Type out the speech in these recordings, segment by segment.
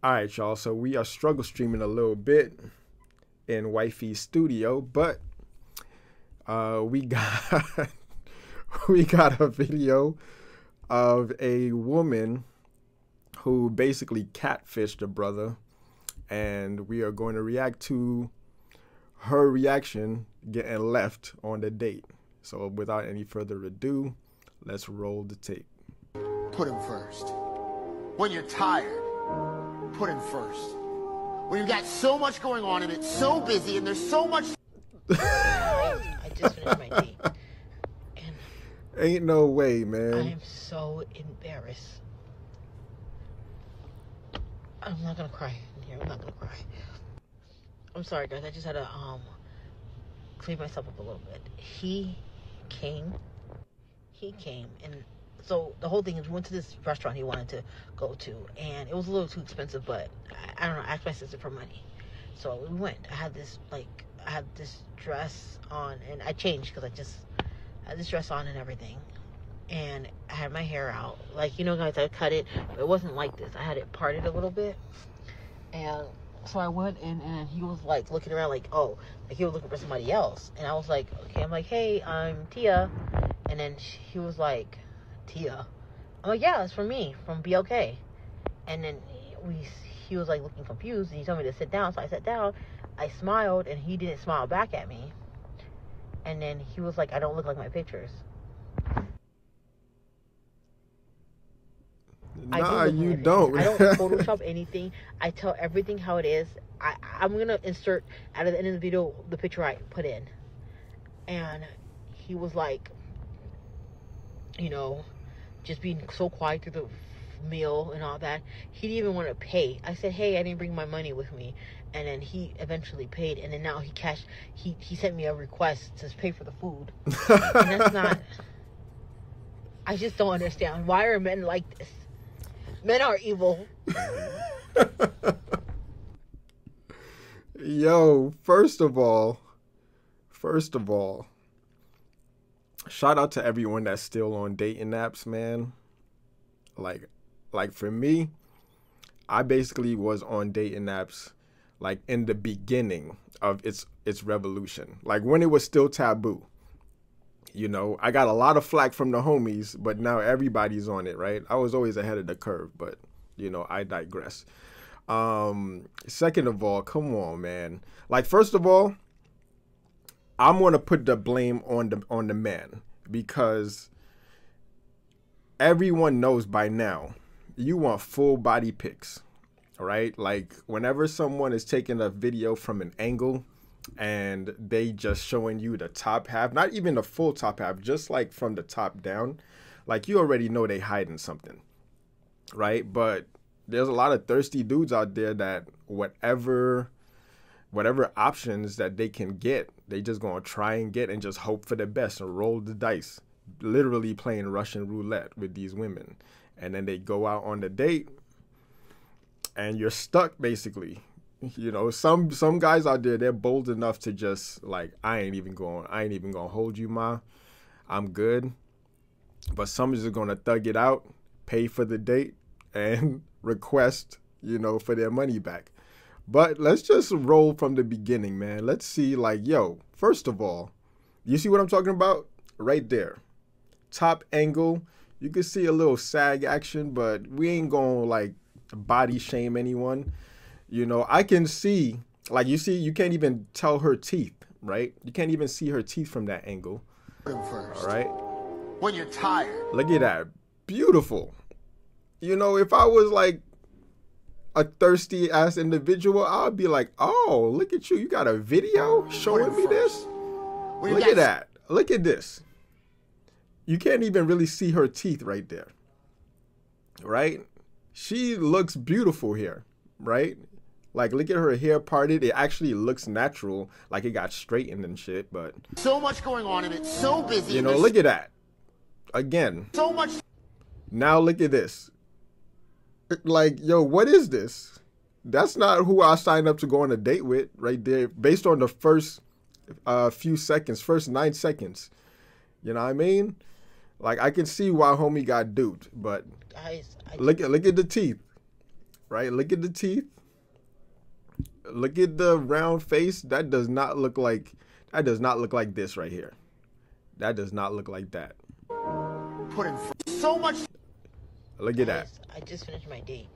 All right, y'all. So we are struggle streaming a little bit in Wifey's studio, but we got we got a video of a woman who basically catfished a brother, and we are going to react to her reaction getting left on the date. So without any further ado, let's roll the tape. Put him first. When you're tired, put him first. When you've got so much going on and it's so busy and there's so much... I just finished my date. And Ain't no way, man. I am so embarrassed. I'm not gonna cry in here. I'm not gonna cry. I'm sorry, guys. I just had to clean myself up a little bit. He came, and so the whole thing is we went to this restaurant he wanted to go to, and it was a little too expensive, but I don't know, I asked my sister for money. So we went. I had this dress on, and I changed because I had this dress on and everything. And I had my hair out. Like, you know, guys, I cut it, but it wasn't like this. I had it parted a little bit. And so I went in, and he was like looking around like, oh, like he was looking for somebody else. And I was like, okay, I'm like, hey, I'm Tia. And then he was like, Tia? I'm like, yeah, it's for me, from BLK. And then he was like looking confused, and he told me to sit down. So I sat down, I smiled, and he didn't smile back at me. And then he was like, I don't look like my pictures. Nah, you don't. I don't Photoshop anything. I tell everything how it is. I'm going to insert out of the end of the video the picture I put in. And he was like, you know, just being so quiet through the meal and all that. He didn't even want to pay. I said, hey, I didn't bring my money with me. And then he eventually paid. And then now he sent me a request to pay for the food. And that's not... I just don't understand. Why are men like this? Men are evil. Yo, first of all, shout out to everyone that's still on dating apps, man. Like for me, I basically was on dating apps like in the beginning of its revolution. Like when it was still taboo. You know, I got a lot of flack from the homies, but now everybody's on it, right? I was always ahead of the curve, but, you know, I digress. Second of all, come on, man. Like, first of all, I'm going to put the blame on the man, because everyone knows by now you want full body pics, all right? Like, whenever someone is taking a video from an angle and they just showing you the top half, not even the full top half, just like from the top down, like you already know they hiding something, right? But there's a lot of thirsty dudes out there that whatever options that they can get, they just gonna try and get and just hope for the best and roll the dice, literally playing Russian roulette with these women. And then they go out on the date and you're stuck basically. You know, some guys out there, they're bold enough to just like, I ain't even gonna hold you, ma. I'm good. But some is just gonna thug it out, pay for the date, and request, you know, for their money back. But let's just roll from the beginning, man. Let's see, like, yo, first of all, you see what I'm talking about? Right there. Top angle. You can see a little sag action, but we ain't gonna like body shame anyone. You know, I can see, like, you see, you can't even tell her teeth, right? You can't even see her teeth from that angle. First. All right? When you're tired. Look at that. Beautiful. You know, if I was, like, a thirsty-ass individual, I'd be like, oh, look at you. You got a video showing me this? Look at that. Look at this. You can't even really see her teeth right there. Right? She looks beautiful here, right? Like, look at her hair parted. It actually looks natural, like it got straightened and shit, but... So much going on and it's so busy. You know, look at that. Again. So much... Now look at this. Like, yo, what is this? That's not who I signed up to go on a date with right there, based on the first few seconds, first 9 seconds. You know what I mean? Like, I can see why homie got duped, but Guys, look at the teeth. right? Look at the teeth. Look at the round face. That does not look like this right here. That does not look like that. Put in so much. Look at that. I just finished my date.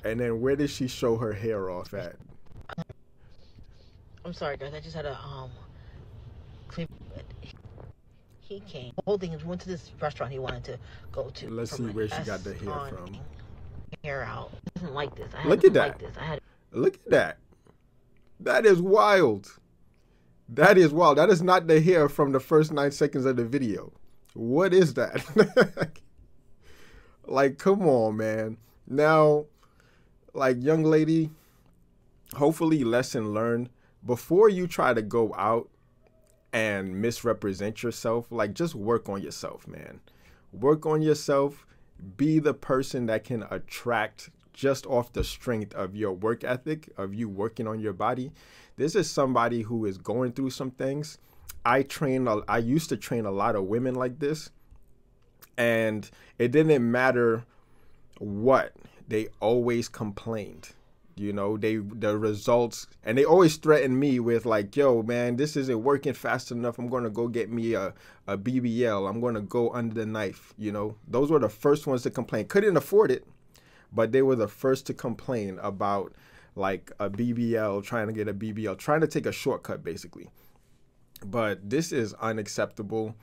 And then where did she show her hair off at? I'm sorry, guys. I just had a clean. He came. The whole thing is we went to this restaurant he wanted to go to. Let's see where she got the hair from. Hair out. He doesn't like this. Look at that. Look at that. That is wild. That is wild. That is not the hair from the first 9 seconds of the video. What is that? Like, come on, man. Now, like, young lady, hopefully lesson learned. Before you try to go out and misrepresent yourself, like, just work on yourself, man. Work on yourself. Be the person that can attract just off the strength of your work ethic, of you working on your body. This is somebody who is going through some things. I used to train a lot of women like this, and it didn't matter what, they always complained. You know, the results, and they always threatened me with like, yo, man, this isn't working fast enough. I'm going to go get me a BBL. I'm going to go under the knife. You know, those were the first ones to complain. Couldn't afford it, but they were the first to complain about like a BBL, trying to get a BBL, trying to take a shortcut basically. But this is unacceptable.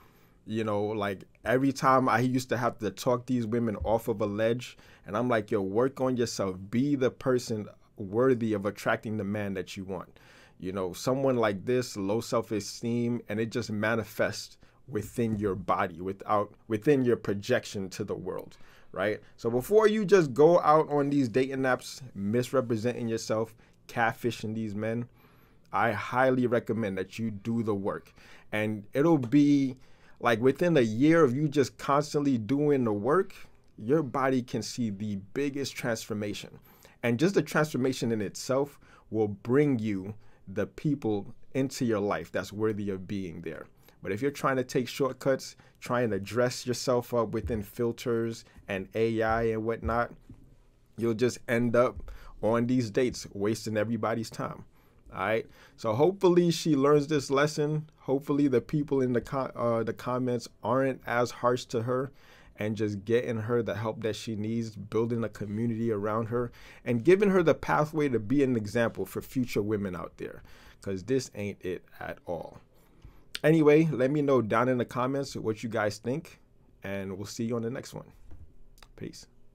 You know, like every time I used to have to talk these women off of a ledge, and I'm like, yo, work on yourself. Be the person worthy of attracting the man that you want. You know, someone like this, low self-esteem, and it just manifests within your body, within your projection to the world, right? So before you just go out on these dating apps, misrepresenting yourself, catfishing these men, I highly recommend that you do the work. And it'll be like within a year of you just constantly doing the work, your body can see the biggest transformation. And just the transformation in itself will bring you the people into your life that's worthy of being there. But if you're trying to take shortcuts, trying to dress yourself up within filters and AI and whatnot, you'll just end up on these dates wasting everybody's time. All right. So hopefully she learns this lesson. Hopefully the people in the comments aren't as harsh to her, and just getting her the help that she needs, building a community around her, and giving her the pathway to be an example for future women out there, because this ain't it at all. Anyway, let me know down in the comments what you guys think, and we'll see you on the next one. Peace.